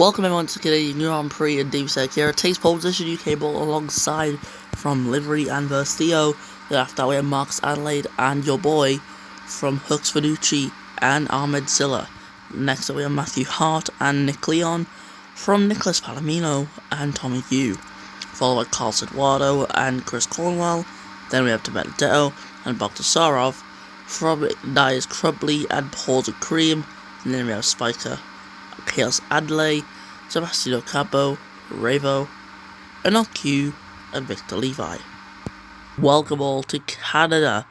Welcome everyone to Canadian Grand Prix and David here. Takes pole position UK ball alongside from Livery and Versio. After that we have Marcus Adelaide and your boy from Hooks Finucci and Ahmed Silla. Next up we have Matthew Hart and Nick Leon from Nicholas Palomino and Tommy Yu. Followed by Carl Eduardo and Chris Cornwell. Then we have Tibet Ditto and Bogdasarov from Dias Crubley and Paul de Cream. And then we have Spiker, Chaos Adelaide, Sebastiano Cabo, Ravo, AG.E and Victor Levi. Welcome all to Canada.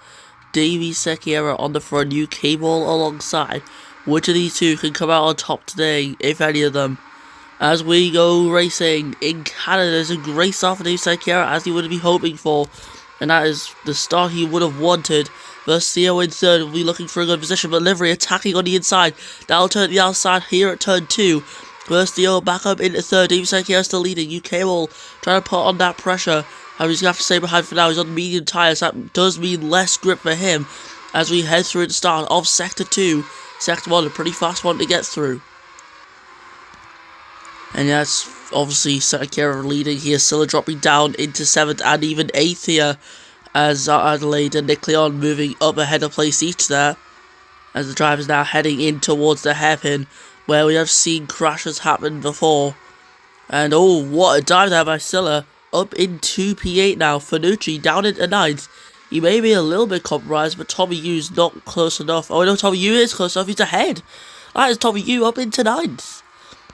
Davey Sekiera on the front, UK ball alongside. Which of these two can come out on top today, if any of them? As we go racing in Canada, there's a great start for Davey Sekiera as he would be hoping for. And that is the start he would have wanted. Versio in third will be looking for a good position, but Livery attacking on the inside. That'll turn the outside here at turn 2. Versio back up into third. Davey Sekiera still leading. UK will try to put on that pressure. And he's going to have to stay behind for now. He's on medium tyres. That does mean less grip for him as we head through the start of Sector 2. Sector 1, a pretty fast one to get through. And that's obviously Sekiera leading here. Silla dropping down into 7th and even 8th here. As Adelaide and Nick Leon moving up ahead of place each there. As the driver is now heading in towards the hairpin, where we have seen crashes happen before. And oh, what a dive there by Silla. Up into P8 now. Finucci down into 9th. He may be a little bit compromised, but Tommy Yu's not close enough. Oh no, Tommy Yu is close enough. He's ahead. That is Tommy Yu up into 9th.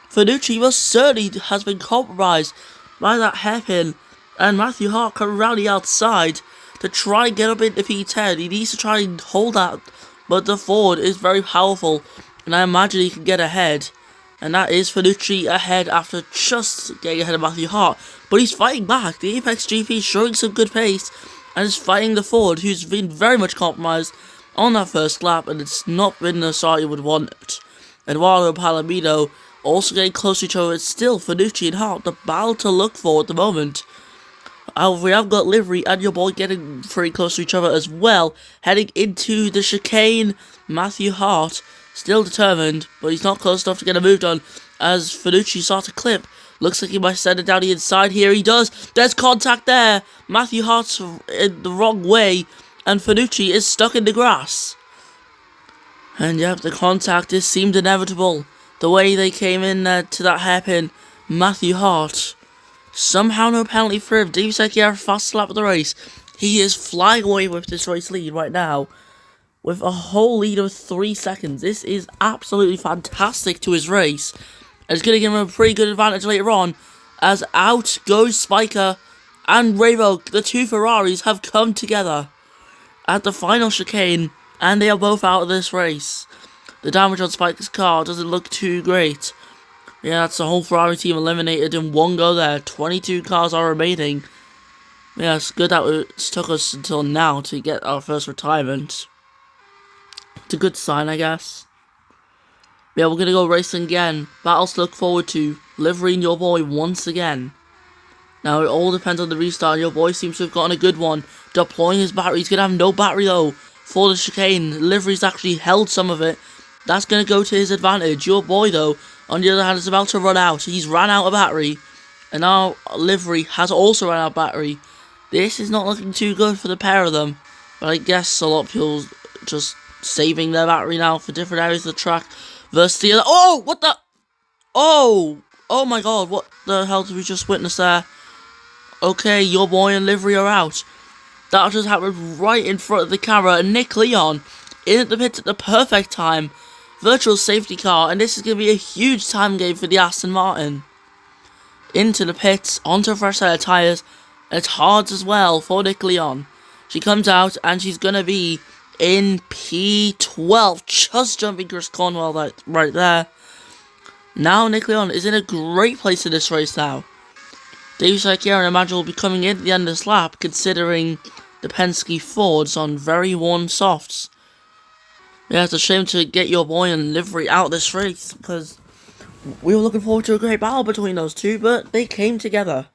Finucci most certainly has been compromised by that hairpin. And Matthew Hart coming around the outside to try and get up into P10. He needs to try and hold that, but the Ford is very powerful, and I imagine he can get ahead. And that is Finucci ahead after just getting ahead of Matthew Hart. But he's fighting back. The APX GP is showing some good pace, and is fighting the Ford, who's been very much compromised on that first lap, and it's not been the start you would want. Eduardo and Palomino also getting close to each other. It's still Finucci and Hart, the battle to look for at the moment. We have got Livery and your boy getting pretty close to each other as well. Heading into the chicane. Matthew Hart still determined, but he's not close enough to get a move done as Finucci starts to clip. Looks like he might send it down the inside here. He does. There's contact there. Matthew Hart's in the wrong way and Finucci is stuck in the grass. And yep, the contact is seemed inevitable. The way they came in to that hairpin. Matthew Hart. Somehow no penalty for him. Davey Sekiera fast lap of the race. He is flying away with this race lead right now. With a whole lead of 3 seconds. This is absolutely fantastic to his race. And it's going to give him a pretty good advantage later on. As out goes Spiker and Ravo. The two Ferraris have come together at the final chicane. And they are both out of this race. The damage on Spiker's car doesn't look too great. Yeah, that's the whole Ferrari team eliminated in one go there. 22 cars are remaining. Yeah, it's good that it took us until now to get our first retirement. It's a good sign, I guess. Yeah, we're going to go racing again. Battles to look forward to. Livery and your boy once again. Now, it all depends on the restart. Your boy seems to have gotten a good one. Deploying his battery. He's going to have no battery, though, for the chicane. Livery's actually held some of it. That's going to go to his advantage. Your boy, though, on the other hand, is about to run out. He's ran out of battery. And now Livery has also run out of battery. This is not looking too good for the pair of them. But I guess a lot of people just saving their battery now for different areas of the track. Versio. Oh, what the? Oh my god. What the hell did we just witness there? Okay, your boy and Livery are out. That just happened right in front of the camera. And Nick Leon in at the pits at the perfect time. Virtual safety car, and this is going to be a huge time game for the Aston Martin. Into the pits, onto a fresh set of tyres, and it's hard as well for Nick Leon. She comes out, and she's going to be in P12, just jumping Chris Cornwell right there. Now Nick Leon is in a great place in this race now. Davey Sekiera, I imagine, will be coming in at the end of this lap, considering the Penske Fords on very worn softs. Yeah, it's a shame to get your boy and Livery out of this race, because we were looking forward to a great battle between those two, but they came together.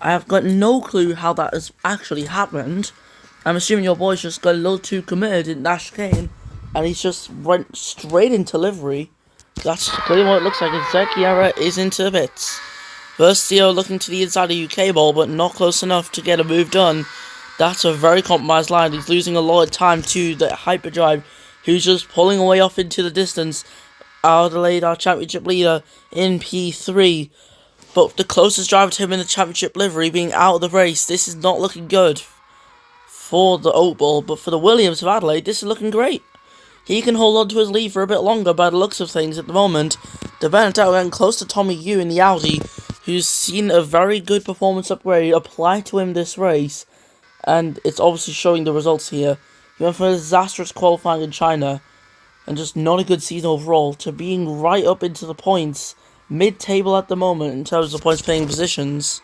I have got no clue how that has actually happened. I'm assuming your boy's just got a little too committed in that chicane, and he's just went straight into Livery. That's clearly what it looks like. Zekiera is into the pits. Versio looking to the inside of UK ball, but not close enough to get a move done. That's a very compromised line. He's losing a lot of time to the hyperdrive, who's just pulling away off into the distance. Adelaide, our championship leader, in P3. But the closest driver to him in the championship livery being out of the race. This is not looking good for the Oak Ball, but for the Williams of Adelaide, this is looking great. He can hold on to his lead for a bit longer by the looks of things at the moment. De Benedetto getting close to Tommy Yu in the Audi, who's seen a very good performance upgrade apply to him this race, and it's obviously showing the results here. He went from a disastrous qualifying in China, and just not a good season overall, to being right up into the points, mid-table at the moment in terms of points paying positions,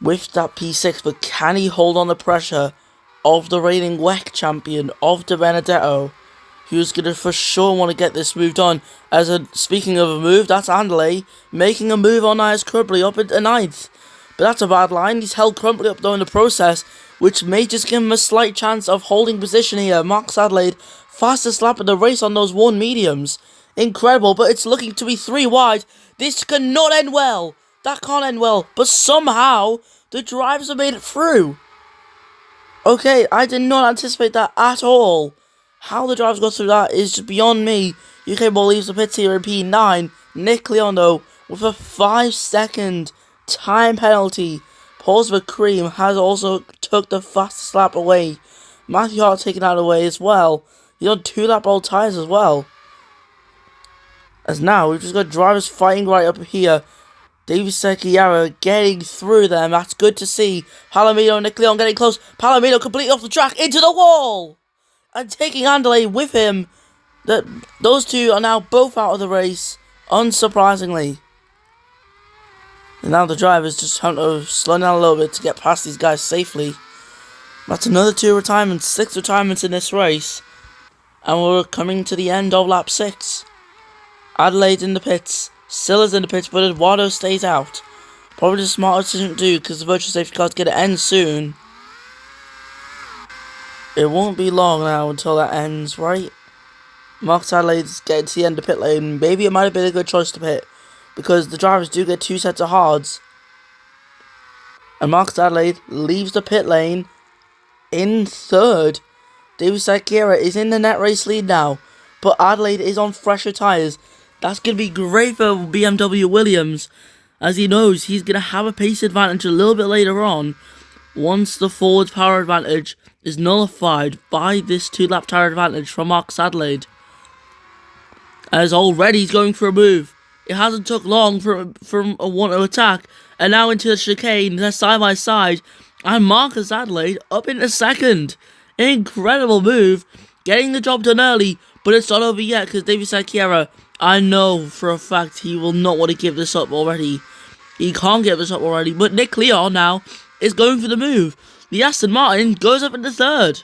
with that P6, but can he hold on the pressure of the reigning WEC champion of De Benedetto, who's going to for sure want to get this moved on. Speaking of a move, that's Andale making a move on Nias Crumbly up into 9th. But that's a bad line. He's held Crumbly up though in the process, which may just give him a slight chance of holding position here. Marcus Adelaide, fastest lap of the race on those 1 mediums. Incredible, but it's looking to be 3 wide. This cannot end well. That can't end well. But somehow, the drivers have made it through. Okay, I did not anticipate that at all. How the drivers got through that is just beyond me. UK Ball leaves the pits here in P9. Nick Leondo with a 5-second time penalty. Paul's Cream has also took the fastest lap away. Matthew Hart taken that away as well. He's on 2-lap old tyres as well. As now, we've just got drivers fighting right up here. David Sekiara getting through them. That's good to see. Palomino and Nick Leon getting close. Palomino completely off the track into the wall. And taking Andale with him. Those two are now both out of the race, unsurprisingly. And now the drivers just have to slow down a little bit to get past these guys safely. That's another 2 retirements, 6 retirements in this race. And we're coming to the end of lap 6. Adelaide in the pits. Silla's in the pits, but Eduardo stays out. Probably the smart decision to do because the virtual safety car's going to end soon. It won't be long now until that ends, right? Marcus Adelaide's getting to the end of pit lane. Maybe it might have been a good choice to pit, because the drivers do get 2 sets of hards. And Marcus Adelaide leaves the pit lane in 3rd. David Sakira is in the net race lead now, but Adelaide is on fresher tyres. That's going to be great for BMW Williams, as he knows he's going to have a pace advantage a little bit later on, once the forward power advantage is nullified by this 2-lap tyre advantage from Marcus Adelaide. As already he's going for a move. It hasn't took long from a one to attack, and now into the chicane, they're side by side, and Marcus Adelaide up into 2nd. Incredible move, getting the job done early, but it's not over yet because David Sakiera, I know for a fact he will not want to give this up already. He can't give this up already, but Nick Leon now is going for the move. The Aston Martin goes up into 3rd.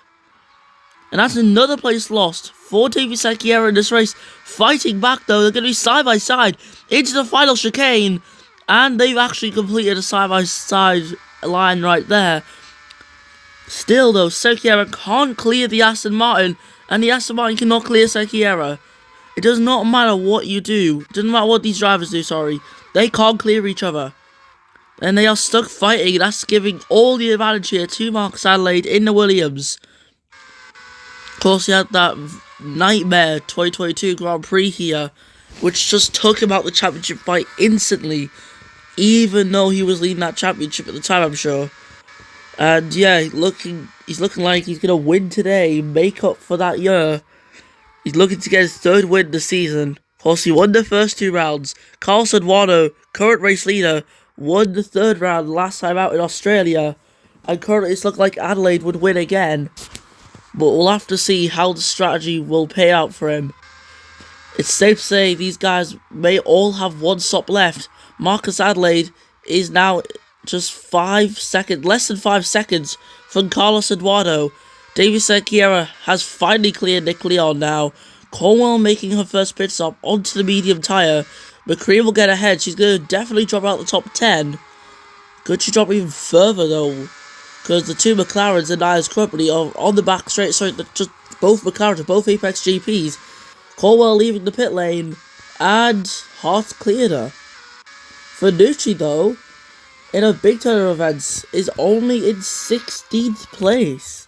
And that's another place lost for David Sakiera in this race. Fighting back though, they're going to be side by side into the final chicane. And they've actually completed a side by side line right there. Still though, Sakiera can't clear the Aston Martin. And the Aston Martin cannot clear Sakiera. It does not matter what you do. It doesn't matter what these drivers do, sorry. They can't clear each other. And they are stuck fighting. That's giving all the advantage here to Marcus Adelaide in the Williams. Of course, he had that nightmare 2022 Grand Prix here, which just took him out the championship fight instantly, even though he was leading that championship at the time, I'm sure. And yeah, he's looking like he's going to win today, make up for that year. He's looking to get his 3rd win this season. Of course, he won the first 2 rounds. Carlos Eduardo, current race leader, won the 3rd round last time out in Australia. And currently it's looking like Adelaide would win again. But we'll have to see how the strategy will pay out for him. It's safe to say these guys may all have 1 stop left. Marcus Adelaide is now just less than 5 seconds from Carlos Eduardo. David Sakiera has finally cleared Nick Leon now. Cornwell making her first pit stop onto the medium tyre. McCree will get ahead. She's going to definitely drop out the top 10. Could she drop even further though? Because the 2 McLarens and Nias Crumbly are on the back straight. Sorry, just both McLarens, both Apex GPs. Cornwell leaving the pit lane. and Hart cleared her. Fanucci, though, in a big turn of events, is only in 16th place.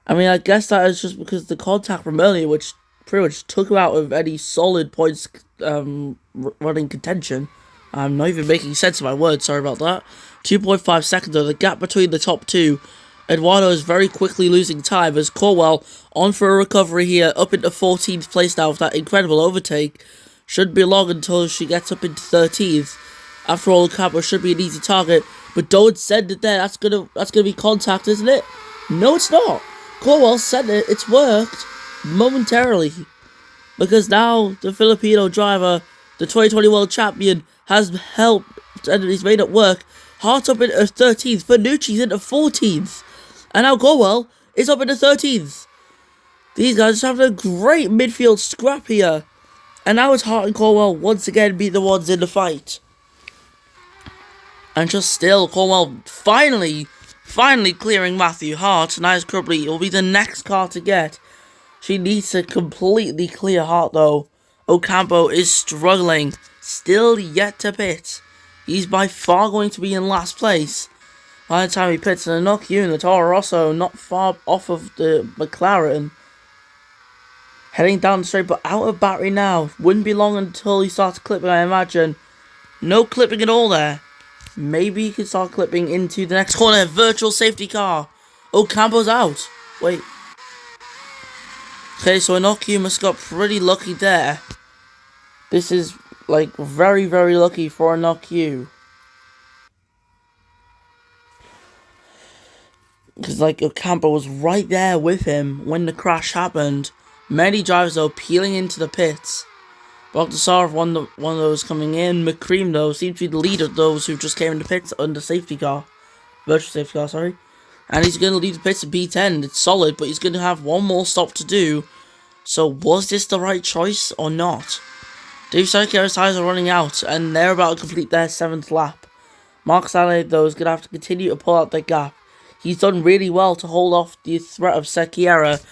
I mean, I guess that is just because the contact from earlier, which pretty much took him out of any solid points running contention. I'm not even making sense of my words, sorry about that. 2.5 seconds though, the gap between the top two. Eduardo is very quickly losing time as Corwell on for a recovery here, up into 14th place now with that incredible overtake. Shouldn't be long until she gets up into 13th. After all, Ocampo should be an easy target, but don't send it there. That's gonna be contact, isn't it? No, it's not. Corwell sent it. It's worked momentarily because now the Filipino driver, the 2020 world champion, has helped and he's made it work. Hart up into 13th. Fanucci's into 14th. And now Corwell is up into 13th. These guys are having a great midfield scrap here. And now it's Hart and Corwell once again be the ones in the fight. And just still, Corwell finally clearing Matthew Hart. Nice currently, it will be the next car to get. She needs to completely clear Hart though. Ocampo is struggling. Still yet to pit. He's by far going to be in last place by the time he pits, and a knock unit, Toro Rosso not far off of the McLaren. Heading down the straight, but out of battery now. Wouldn't be long until he starts clipping, I imagine. No clipping at all there. Maybe he can start clipping into the next corner. Virtual safety car. Ocampo's out. Wait. Okay, so Inoki must have got pretty lucky there. This is like very, very lucky for Inoki. Because like Ocampo was right there with him when the crash happened. Many drivers though peeling into the pits. Bogdasarov one of those coming in. McCream though seems to be the leader of those who just came into pits under safety car. Virtual safety car, sorry. And he's going to lead the pits at P10. It's solid, but he's going to have one more stop to do. So was this the right choice or not? Dave Sarkier's tyres are running out and they're about to complete their 7th lap. Mark Adelaide though is going to have to continue to pull out the gap. He's done really well to hold off the threat of Sekiera.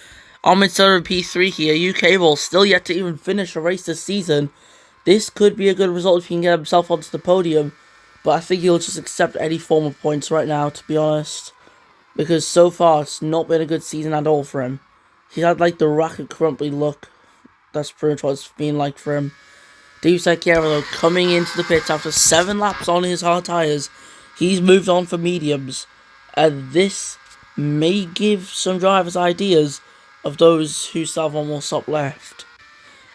Ahmed Sutter P3 here. UK Ball still yet to even finish a race this season. This could be a good result if he can get himself onto the podium. But I think he'll just accept any form of points right now, to be honest. Because so far, it's not been a good season at all for him. He's had like the racket crumply look. That's pretty much what it's been like for him. Dave Sekiera though coming into the pits after 7 laps on his hard tyres. He's moved on for mediums. And this may give some drivers ideas of those who still have one more stop left.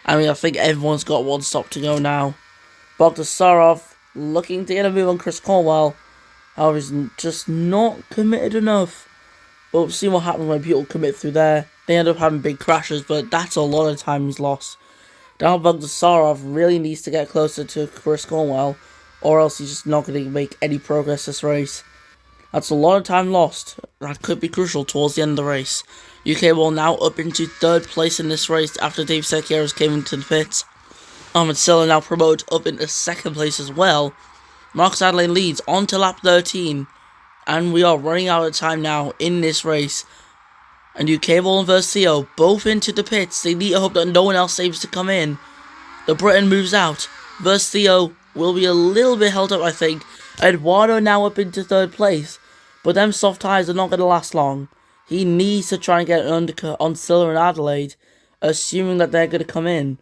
I mean, I think everyone's got one stop to go now. Bogdasarov looking to get a move on Chris Corwell. However, he's just not committed enough. But we'll see what happens when people commit through there. They end up having big crashes, but that's a lot of time he's lost. Now Bogdasarov really needs to get closer to Chris Cornwell, or else he's just not going to make any progress this race. That's a lot of time lost. That could be crucial towards the end of the race. UK will now up into 3rd place in this race after Dave Sekiera came into the pits. Ahmed Silla now promoted up into 2nd place as well. Marcus Adelaide leads on to lap 13. And we are running out of time now in this race. And UK Ball and Versio both into the pits. They need to hope that no one else saves to come in. The Briton moves out. Versio will be a little bit held up, I think. Eduardo now up into 3rd place. But them soft tyres are not going to last long. He needs to try and get an undercut on Silla and Adelaide, assuming that they're going to come in.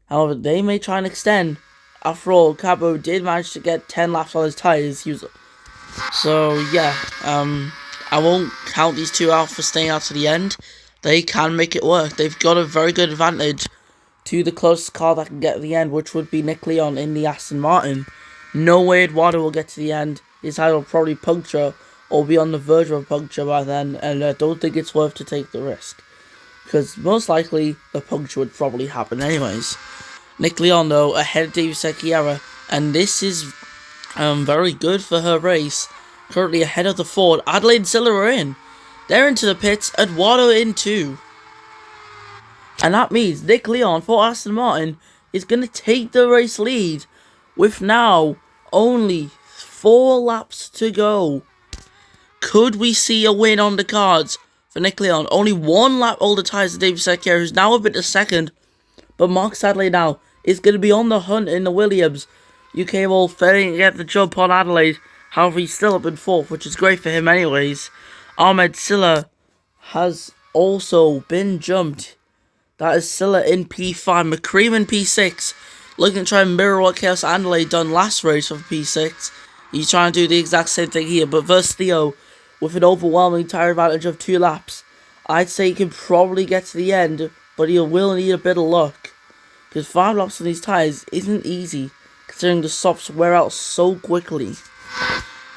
However, they may try and extend. After all, Cabo did manage to get 10 laps on his tyres. So, yeah, I won't count these two out for staying out to the end. They can make it work. They've got a very good advantage to the closest car that can get to the end, which would be Nick Leon in the Aston Martin. No way Eduardo will get to the end. His tire will probably puncture or be on the verge of a puncture by then, and I don't think it's worth to take the risk. Because most likely, the puncture would probably happen anyways. Nick Leon, though, ahead of David Sekiera, and this is very good for her race. Currently ahead of the Ford. Adelaide and Silla are in. They're into the pits. Eduardo in too. And that means Nick Leon for Aston Martin is going to take the race lead with now only 4 laps to go. Could we see a win on the cards for Nick Leon? Only 1 lap older tyres than David Sekiera, who's now up into 2nd. But Mark Sadley now is going to be on the hunt in the Williams. UK Ball failing to get the jump on Adelaide. However, he's still up in 4th, which is great for him anyways. Ahmed Silla has also been jumped. That is Silla in P5, McCream in P6. Looking to try and mirror what Chaos Adelaide done last race for P6. He's trying to do the exact same thing here, but versus Theo, with an overwhelming tyre advantage of 2 laps, I'd say he can probably get to the end, but he will need a bit of luck. Because 5 laps on these tyres isn't easy, considering the softs wear out so quickly.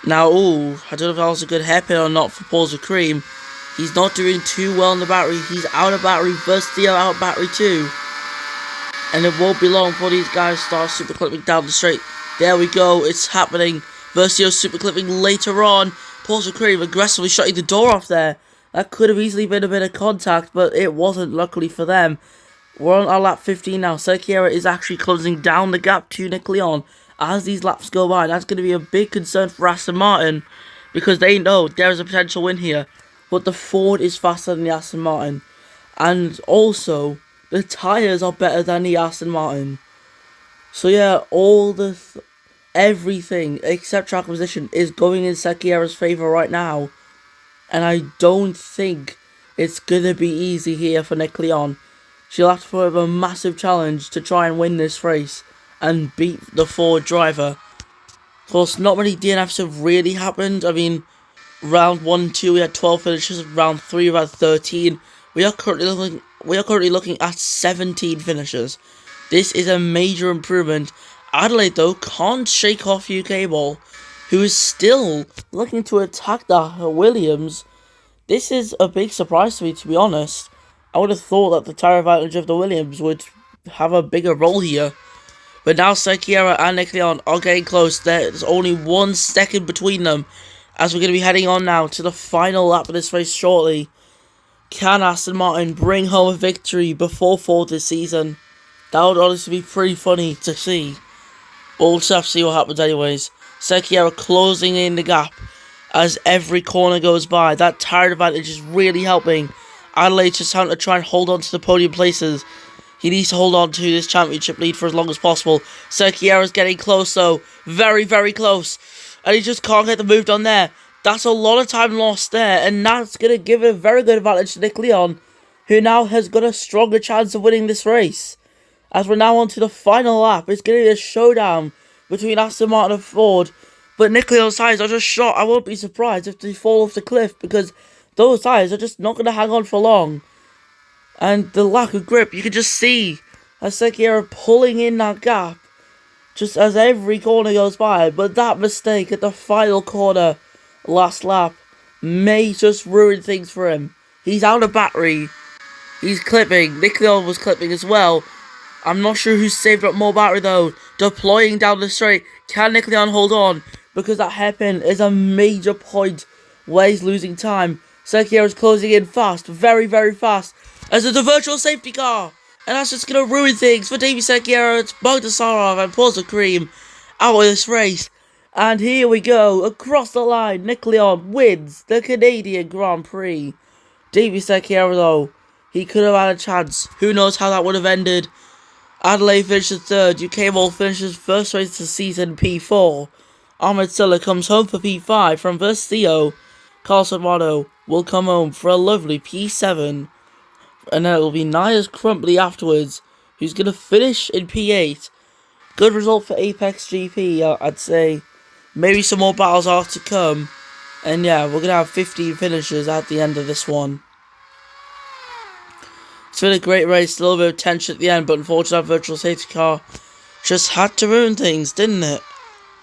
Now, I don't know if that was a good hairpin or not for Paul Cream. He's not doing too well in the battery. He's out of battery versus Theo out of battery too. And it won't be long before these guys start super clipping down the straight. There we go, it's happening. Versio super clipping later on. Paul Cream aggressively shutting the door off there. That could have easily been a bit of contact, but it wasn't, luckily for them. We're on our lap 15 now. Serkiera is actually closing down the gap to Nick Leon as these laps go by. That's going to be a big concern for Aston Martin, because they know there is a potential win here. But the Ford is faster than the Aston Martin. And also, the tyres are better than the Aston Martin. So yeah, everything except track position is going in Serkiera's favour right now. And I don't think it's going to be easy here for Nick Leon. She'll have to put up a massive challenge to try and win this race and beat the Ford driver. Of course, not many DNFs have really happened. I mean, round 1 and 2 we had 12 finishes, round 3 we had 13. We are currently looking at 17 finishes. This is a major improvement. Adelaide, though, can't shake off UK Ball, who is still looking to attack the Williams. This is a big surprise to me, to be honest. I would have thought that the tyre advantage of the Williams would have a bigger role here. But now Serkiera and Nick Leon are getting close. There's only 1 second between them, as we're going to be heading on now to the final lap of this race shortly. Can Aston Martin bring home a victory before Ford this season? That would honestly be pretty funny to see. But we'll just have to see what happens anyways. Serkiera closing in the gap as every corner goes by. That tyre advantage is really helping. Adelaide just having to try and hold on to the podium places. He needs to hold on to this championship lead for as long as possible. Serkiera's getting close though. Very, very close. And he just can't get the move done there. That's a lot of time lost there. And that's going to give a very good advantage to Nick Leon, who now has got a stronger chance of winning this race. As we're now on to the final lap. It's going to be a showdown between Aston Martin and Ford. But Nick Leon's tyres are just shot. I won't be surprised if they fall off the cliff, because those tyres are just not going to hang on for long. And the lack of grip, you can just see Serkiera pulling in that gap just as every corner goes by. But that mistake at the final corner, last lap, may just ruin things for him. He's out of battery. He's clipping. Nick Leon was clipping as well. I'm not sure who saved up more battery though. Deploying down the straight. Can Nick Leon hold on? Because that hairpin is a major point where he's losing time. Serkiera is closing in fast. Very, very fast. As there's a virtual safety car. And that's just going to ruin things for Davy Serkiera. It's Bogdasarov and Paul Cream out of this race. And here we go. Across the line, Nick Leon wins the Canadian Grand Prix. Davy Serkiera, though, he could have had a chance. Who knows how that would have ended. Adelaide finishes 3rd. UK Ball finishes first race of the season, P4. Ahmed Silla comes home for P5 from Versio. Carlson Motto will come home for a lovely P7. And then it will be Nias Crumply afterwards, who's going to finish in P8. Good result for Apex GP, I'd say. Maybe some more battles are to come. And yeah, we're going to have 15 finishes at the end of this one. It's been a great race, a little bit of tension at the end, but unfortunately that virtual safety car just had to ruin things, didn't it?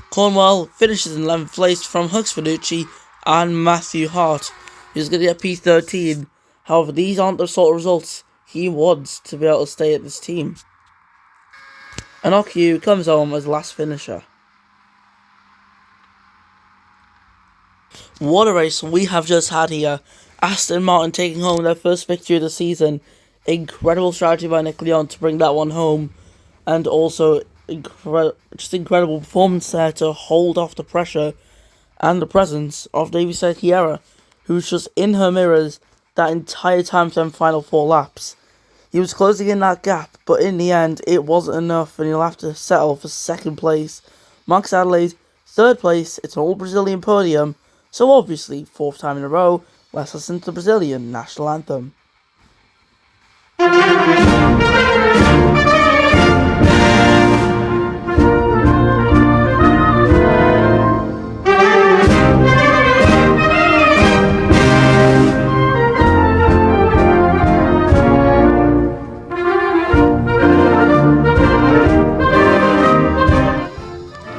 Cornwell finishes in 11th place from Hux Finucci and Matthew Hart, who's going to get P13. However, these aren't the sort of results he wants to be able to stay at this team. And Oku comes home as last finisher. What a race we have just had here. Aston Martin taking home their first victory of the season. Incredible strategy by Nick Leon to bring that one home. And also, just incredible performance there to hold off the pressure and the presence of Davy Serkiera, who's just in her mirrors that entire time for them final 4 laps. He was closing in that gap, but in the end, it wasn't enough, and he'll have to settle for 2nd place. Marcus Adelaide, 3rd place. It's an all-Brazilian podium, so obviously, 4th time in a row, let's listen to the Brazilian national anthem.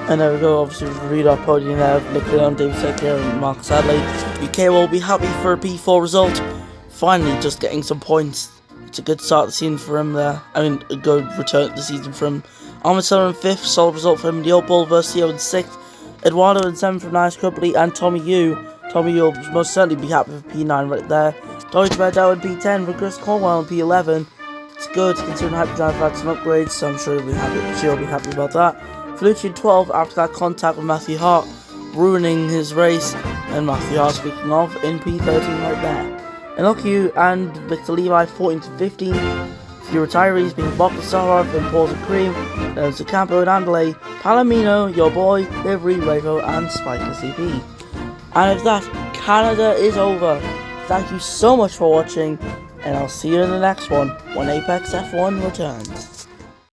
And there we go, obviously we've reviewed our podium there, Nick Leon, David Secchier and Marcus Adelaide. UK will be happy for a P4 result, finally just getting some points. It's a good start to the season for him there, a good return to the season for him. Ahmed Seller in 5th, solid result for him in the Old Bull versus Theo in 6th. Eduardo in 7th from Nice Company, and Tommy Yu will most certainly be happy with P9 right there. Deutsche Berdau in P10 for Chris Cornwell in P11. It's good considering Hyperdrive had some upgrades, so I'm sure she'll be happy about that. Felucci in 12 after that contact with Matthew Hart, ruining his race, and Matthew Hart, speaking of, in P13 right there. Enochu and Victor Levi 14 to 15. Few retirees being Bob Sarov and Paul Cream, then Zacampo and Andale, Palomino, your boy, Livery, Revo, and Spiker CP. And with that, Canada is over. Thank you so much for watching, and I'll see you in the next one when Apex F1 returns.